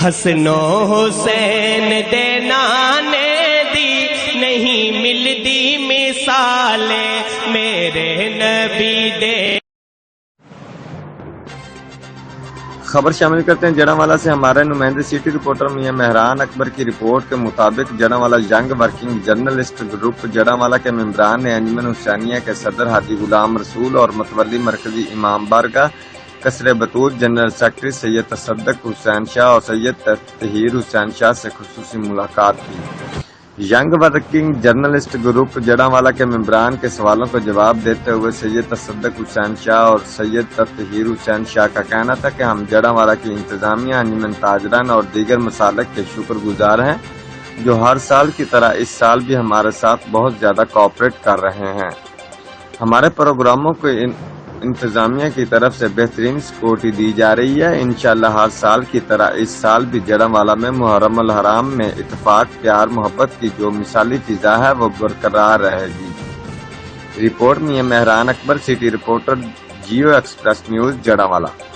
حسن و حسین دے نانے دی نہیں ملدی مثالیں میرے نبی دے۔ خبر شامل کرتے ہیں جڑاوالا سے ہمارے نمائندے سٹی رپورٹر میاں مہران اکبر کی رپورٹ کے مطابق جڑاوالا ینگ ورکنگ جرنلسٹ گروپ جڑاوالا کے ممبران نے انجمن حسینیہ کے صدر ہادی غلام رسول اور متولی مرکزی امام بارگاہ قصر بطوط جنرل سیکرٹری سید تصدق حسین شاہ اور سید طہیر حسین شاہ سے خصوصی ملاقات کی۔ ینگ ورکنگ جرنلسٹ گروپ جڑاوالا کے ممبران کے سوالوں کا جواب دیتے ہوئے سید تصدق حسین شاہ اور سید طہیر حسین شاہ کا کہنا تھا کہ ہم جڑاوالا کی انتظامیہ، انجمن تاجران اور دیگر مسالک کے شکر گزار ہیں جو ہر سال کی طرح اس سال بھی ہمارے ساتھ بہت زیادہ کوآپریٹ کر رہے ہیں۔ ہمارے پروگراموں کو انتظامیہ کی طرف سے بہترین سیکورٹی دی جا رہی ہے۔ انشاءاللہ ہر سال کی طرح اس سال بھی جڑاوالا میں محرم الحرام میں اتفاق، پیار، محبت کی جو مثالی فضا ہے وہ برقرار رہے گی۔ Report Mian Mehran Akbar, city reporter, Geo Express News, جڑاوالا۔